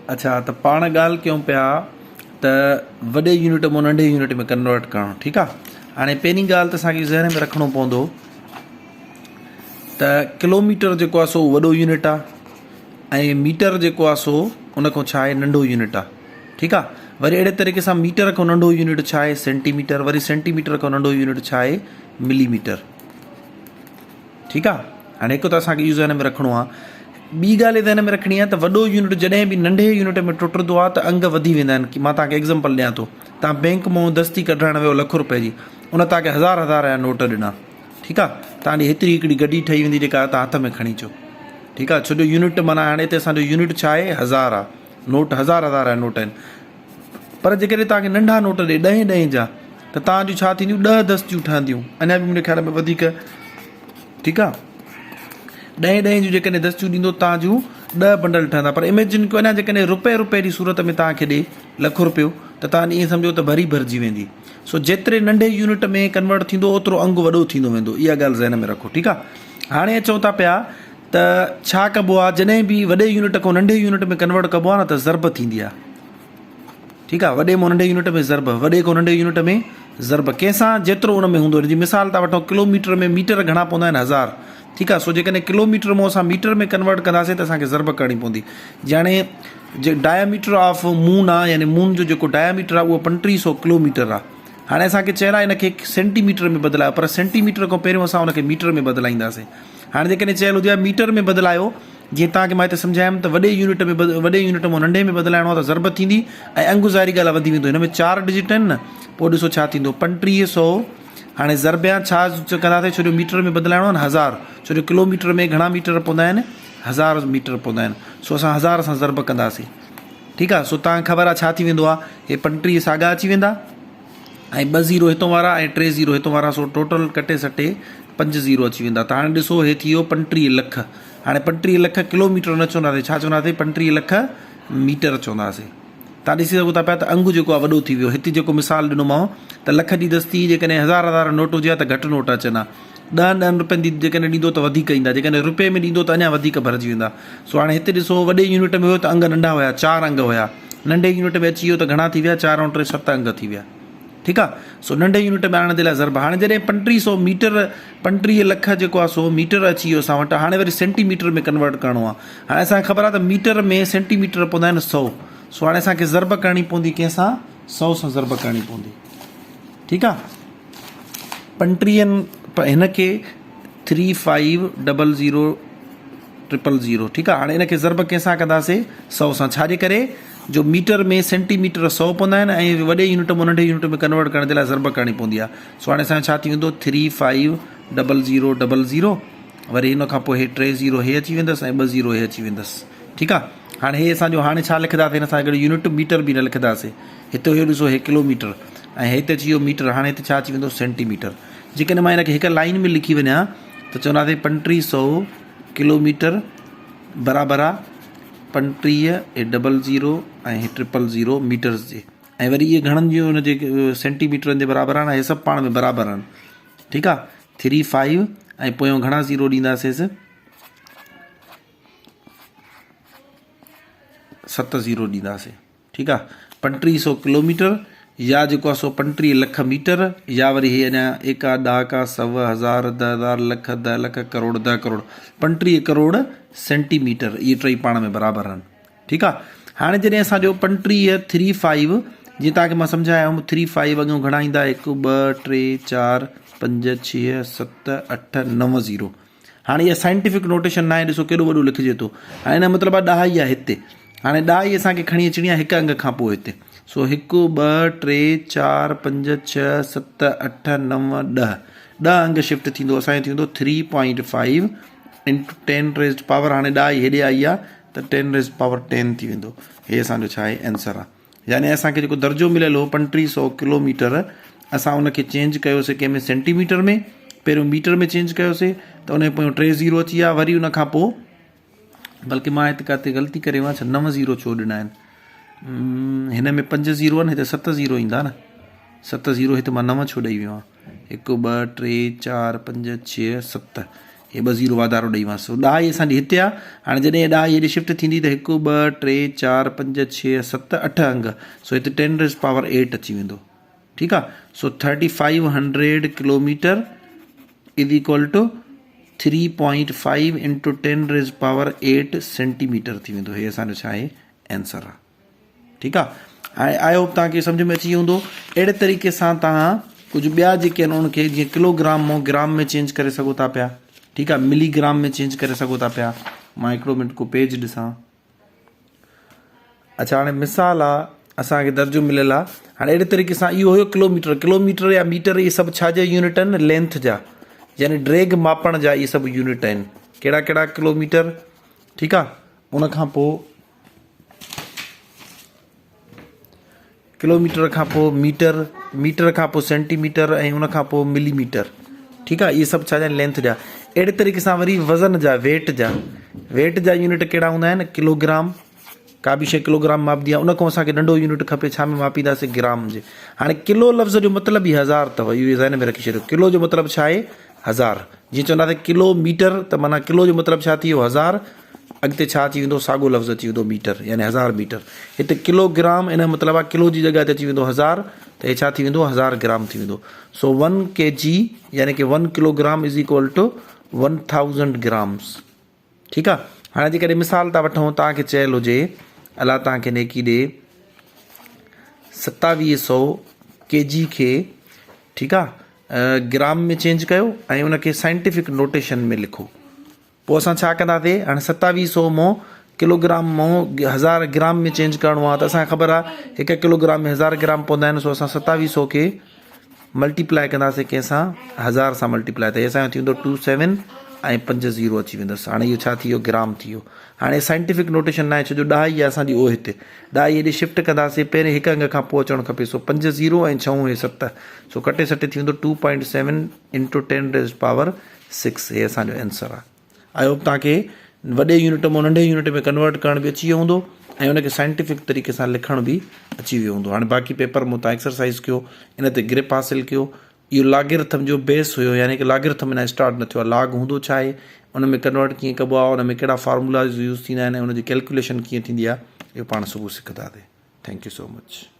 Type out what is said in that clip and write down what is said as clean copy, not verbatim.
अच्छा त पाण ॻाल्हि कयूं पिया त वॾे यूनिट मां नंढे यूनिट में कन्वर्ट करणु, ठीकु आहे। हाणे पहिरीं ॻाल्हि त असांखे ज़हन में रखिणो पवंदो त किलोमीटर जेको आहे सो वॾो यूनिट आहे ऐं मीटर जेको आहे सो उन खां छा आहे नंढो यूनिट आहे, ठीकु आहे। वरी अहिड़े तरीक़े सां मीटर खां नंढो यूनिट छा आहे सेंटीमीटर, वरी सेंटीमीटर खां नंढो यूनिट छा आहे मिलीमीटर, ठीकु आहे। हाणे हिकु त असांखे इहो ज़हन में रखिणो आहे। ॿी ॻाल्हि ध्यान में रखणी आहे त वॾो यूनिट जॾहिं बि नंढे यूनिट में टुटंदो आहे त अंग वधी वेंदा आहिनि। की मां तव्हांखे एग्ज़ाम्पल ॾियां थो, तव्हां बैंक मां दस्ती कढाइण वियो ₹1,00,000 जी, उन तव्हांखे हज़ार जा नोट ॾिना, ठीकु आहे। तव्हांजी हेतिरी हिकिड़ी गड्डी ठही वेंदी जेका तव्हां हथ में खणी अचो, ठीकु आहे। छो जो यूनिट माना हाणे हिते असांजो यूनिट छा आहे 1000 आहे, नोट हज़ार जा नोट आहिनि। पर जेकॾहिं तव्हांखे नंढा नोट ॾे 10 जा त तव्हांजूं छा थींदियूं 10 दस्तियूं ठहंदियूं, अञा बि मुंहिंजे ख़्याल में वधीक, ठीकु आहे। 10 जूं जेकॾहिं दस्तियूं ॾींदो तव्हांजूं 10 बंडल ठहंदा। पर इमेजिन कयो अञा जेकॾहिं रुपए जी सूरत में तव्हांखे ॾे ₹1,00,000 त तव्हां ईअं सम्झो त भरिजी वेंदी। सो जेतिरे नंढे यूनिट में कन्वर्ट थींदो ओतिरो अंग वॾो थींदो वेंदो, इहा ॻाल्हि ज़हन में रखो, ठीकु आहे। हाणे अचूं था पिया त छा कबो आहे जॾहिं बि वॾे यूनिट खां नंढे यूनिट में कन्वर्ट कबो आहे न त ज़रब थींदी आहे, ठीकु आहे। वॾे मां नंढे यूनिट में ज़रब, वॾे खां नंढे यूनिट में ज़रब, कंहिंसां जेतिरो उन में हूंदो। जी मिसाल था वठूं, किलोमीटर में मीटर घणा पवंदा आहिनि 1000, ठीकु आहे। सो जेकॾहिं किलोमीटर मां असां मीटर में कन्वर्ट कंदासीं त असांखे ज़रब करणी पवंदी। यानी जे डायामीटर ऑफ मून आहे, यानी मून जो जेको डायामीटर आहे उहो 3500 किलोमीटर आहे। हाणे असांखे चइणो आहे हिनखे सेंटीमीटर में बदिलायो, पर सेंटीमीटर खां पहिरियों असां हुनखे मीटर में बदिलाईंदासीं। हाणे जेकॾहिं चयल हुजे मीटर में बदिलायो, जीअं तव्हांखे मां हिते सम्झायमि त वॾे यूनिट मां नंढे में बदिलाइणो आहे त ज़रब थींदी ऐं अंग ज़ाहिरी ॻाल्हि वधी वेंदो। हिन में 4 डिजिट आहिनि न, पोइ ॾिसो छा थींदो 3500। हाणे ज़रबिया छा कंदासीं, छो जो मीटर में बदिलाइणो आहे न 1000, छो जो किलोमीटर में घणा मीटर पवंदा आहिनि 1000 मीटर पवंदा आहिनि। सो असां 1000 सां ज़रब कंदासीं, ठीकु आहे। सो तव्हांखे ख़बर आहे छा थी वेंदो आहे, हे 35 साॻा अची वेंदा ऐं 2 0 हितों वारा ऐं 3 0 हितों वारा। सो टोटल कटे सटे 5 0 अची वेंदा। त हाणे ॾिसो हे थी वियो 35 लख। हाणे 35 लख किलोमीटर न चवंदासीं, छा चवंदासीं 35 लख मीटर चवंदासीं। तव्हां ॾिसी सघो था पिया त अंगु जेको आहे वॾो थी वियो। हिते जेको मिसाल ॾिनोमांव त लख जी दस्ती जेकॾहिं हज़ार नोट हुजे त घटि नोट अचनि, 10 रुपयनि जी जेकॾहिं ॾींदो त वधीक ईंदा, जेकॾहिं रुपए में ॾींदो त अञा वधीक भरिजी वेंदा। सो हाणे हिते ॾिसो वॾे यूनिट में हुयो त अंग नंढा हुया, 4 अंग हुया। नंढे यूनिट में अची वियो त घणा थी विया 4 ऐं 3 7 अंग थी विया, ठीकु आहे। सो नंढे यूनिट में आणण जे लाइ ज़रब। हाणे जॾहिं 3500 मीटर 35 लख जेको आहे सो मीटर अची वियो असां वटि। हाणे वरी सेंटीमीटर में कन्वर्ट करिणो आहे। हाणे असांखे ख़बर आहे त मीटर में सेंटीमीटर पवंदा आहिनि 100। सो हाणे असांखे ज़रब करणी पवंदी कंहिंसां 100 सां ज़रब करणी पवंदी, ठीकु आहे। 35 हिनखे 35000000, ठीकु आहे। हाणे हिनखे ज़रब कंहिंसां कंदासीं 100 सां, छाजे करे जो मीटर में सेंटीमीटर 100 पवंदा आहिनि ऐं वॾे यूनिट मां नंढे यूनिट में कन्वर्ट करण जे लाइ ज़रब करणी पवंदी आहे। सो हाणे असांजो छा थी वेंदो 350000, वरी हिन खां पोइ हे 3 0 हे अची वेंदसि ऐं 2 0 हे अची वेंदसि, ठीकु आहे। हाणे हे असांजो हाणे छा लिखंदासीं, हिन सां गॾु यूनिट मीटर बि न लिखंदासीं। हिते इहो ॾिसो हे किलोमीटर ऐं हिते अची वियो मीटर। हाणे हिते छा अची वेंदो सेंटीमीटर। जेकॾहिं मां हिनखे हिकु लाइन में लिखी वञा त चवंदासीं 3500 किलोमीटर बराबरि आहे 35 हे 00 ऐं हे 000 मीटर्स जे। ऐं वरी इहे घणनि जूं हुनजे सेंटीमीटरनि जे बराबरि आहिनि, हे सभु पाण में बराबरि आहिनि, ठीकु आहे। 35 ऐं पोयों घणा 0 ॾींदासीं 7 0 ॾींदासीं, ठीकु आहे। 3500 किलोमीटर या जेको आहे सो 35 लख मीटर, या वरी हे अञा 1 10 100 1000 10,000 लख 10 लख करोड़ 10 करोड़ 35 करोड़ सेंटीमीटर। इहे टई पाण में बराबरि आहिनि, ठीकु आहे। हाणे जॾहिं असांजो 35 जीअं तव्हांखे मां सम्झायुमि 35 अॻियां घणा ईंदा 1 2 3 4 5 6 7 8 9 0। हाणे इहा साइंटिफिक नोटेशन न आहे, ॾिसो केॾो वॾो लिखिजे थो। हाणे हिन मतिलबु आहे 10 आहे हिते। हाणे 10 असांखे खणी अचणी आहे हिकु अंग खां पोइ हिते। सो 1 2 3 4 5 6 7 8 9 10 अंग शिफ्ट थींदो। असांजो थींदो 3.5 इंटू 10 रेज़्ड पावर। हाणे 10 हेॾे आई आहे त 10 रेज़्ड पावर 10 थी वेंदो। हे असांजो छा आहे आंसर आहे। यानी असांखे जेको दर्जो मिलियल हो 3500 किलोमीटर, असां उनखे चेंज कयोसीं कंहिंमें सेंटीमीटर में, पहिरियों मीटर में चेंज कयोसीं त उन पोयों 3 0 अची विया। वरी उन खां पोइ बल्कि मां हिते काथे ग़लती करे मां 9 0 छो ॾिना आहिनि, हिन में 5 0 आहिनि, हिते 7 0 ईंदा न। 7 0 हिते मां 9 छो ॾेई वियो आहियां। 1 2 3 4 5 6 7 हे 2 ज़ीरो वाधारो ॾेईमांसि। ॾाही असांजी हिते आहे। हाणे जॾहिं ॾाही हेॾे शिफ्ट थींदी त 1 2 3 4 5 6 7 8 अंग, सो हिते 10⁸ अची वेंदो। ठीकु आहे। So 3500 kilometre is equal to 3.5 into 10⁸ centimetre थी वेंदो। हे असांजो छा आहे, आंसर आहे। ठीकु आहे। हाणे आई होप तव्हांखे सम्झ में अची वियो हूंदो। अहिड़े तरीक़े सां तव्हां कुझु ॿिया जेके आहिनि उनखे जीअं किलोग्राम मां ग्राम में चेंज करे सघो था पिया। ठीकु आहे। मिलीग्राम में चेंज करे सघो था पिया। मां हिकिड़ो मिंट को पेज ॾिसां। अच्छा, हाणे मिसाल आहे असांखे दर्जो मिलियल आहे। हाणे अहिड़े तरीक़े सां इहो हुयो किलोमीटर। किलोमीटर या मीटर इहे सभु छा जा यूनिट आहिनि, लेंथ जा, यानी ड्रैग मापण जा इहे सभु यूनिट आहिनि। कहिड़ा कहिड़ा, किलोमीटर। ठीकु आहे। उनखां पोइ किलोमीटर खां पोइ मीटर, मीटर खां पोइ सेंटीमीटर ऐं उनखां पोइ मिलीमीटर। ठीकु आहे। इहे सभु छा जा, लेंथ जा। अहिड़े तरीक़े सां वरी वज़न जा, वेट जा यूनिट कहिड़ा हूंदा आहिनि, किलोग्राम। का बि शइ किलोग्राम मापदी आहे, उनखां असांखे नंढो यूनिट खपे, छा में मापींदासीं, ग्राम जे। हाणे किलो लफ़्ज़ जो मतिलबु ई 1000 अथव, इहो ज़हन में रखी छॾियो। किलो जो मतिलबु छा आहे, 1000। जीअं चवंदासीं किलोमीटर त माना किलो जो मतिलबु छा थी वियो, 1000। अॻिते छा थी वेंदो, साॻियो लफ़्ज़ अची वेंदो, मीटर, यानी 1000 मीटर। हिते किलोग्राम इन जो मतिलबु आहे किलो जी जॻह ते अची वेंदो 1000, त हे छा थी वेंदो, 1000 ग्राम थी वेंदो। सो 1 kg यानी कि 1 kilogram is equal to 1000 grams. ठीकु आहे। हाणे जेकॾहिं मिसाल था वठूं, तव्हांखे चयल हुजे अलाह तव्हांखे नेकी ॾे 2700 kg खे, ठीकु आहे, ग्राम में चेंज कयो ऐं उनखे साइंटिफिक नोटेशन में लिखो। पोइ असां छा कंदासीं, हाणे 2700 मां किलोग्राम मां 1000 ग्राम में चेंज करिणो आहे, त असांखे ख़बर आहे 1 किलोग्राम में 1000 ग्राम पवंदा आहिनि। सो असां 2700 खे मल्टीप्लाए कंदासीं कंहिंसां, 1000 सां मल्टीप्लाए, त हे असांजो थी वेंदो 27 ऐं 5 ज़ीरो अची वेंदसि। हाणे इहो छा थी वियो, ग्राम थी वियो। हाणे साइंटिफिक नोटेशन न आहे, छो जो ॾाही आहे असांजी ओ हिते, ॾाही हेॾे शिफ्ट कंदासीं, पहिरें 1 अंग खां पोइ अचणु खपे। सो 5 ज़ीरो ऐं 6 7, सो कटे सटे थी वेंदो 2.7 इंटू 10⁻6। हे असांजो आंसर आहे। आई होप तव्हांखे वॾे यूनिट मां नंढे यूनिट में कन्वर्ट करण बि अची वियो हूंदो ऐं उनखे साइंटिफिक तरीक़े सां लिखण बि अची वियो हूंदो। हाणे बाक़ी पेपर में तव्हां एक्सरसाइज़ कयो, इन ते ग्रिप हासिलु कयो। इहो लागिरथम जो बेस हुयो, यानी कि लागिरथम अञा स्टार्ट न थियो आहे। लाग हूंदो छा आहे, उन में कन्वर्ट कीअं कबो आहे, उन में कहिड़ा फार्मूलाज़ यूज़ थींदा आहिनि, उनजी कैलकुलेशन कीअं थींदी आहे, इहो पाण सुबुह सिखंदासीं। Thank you so much.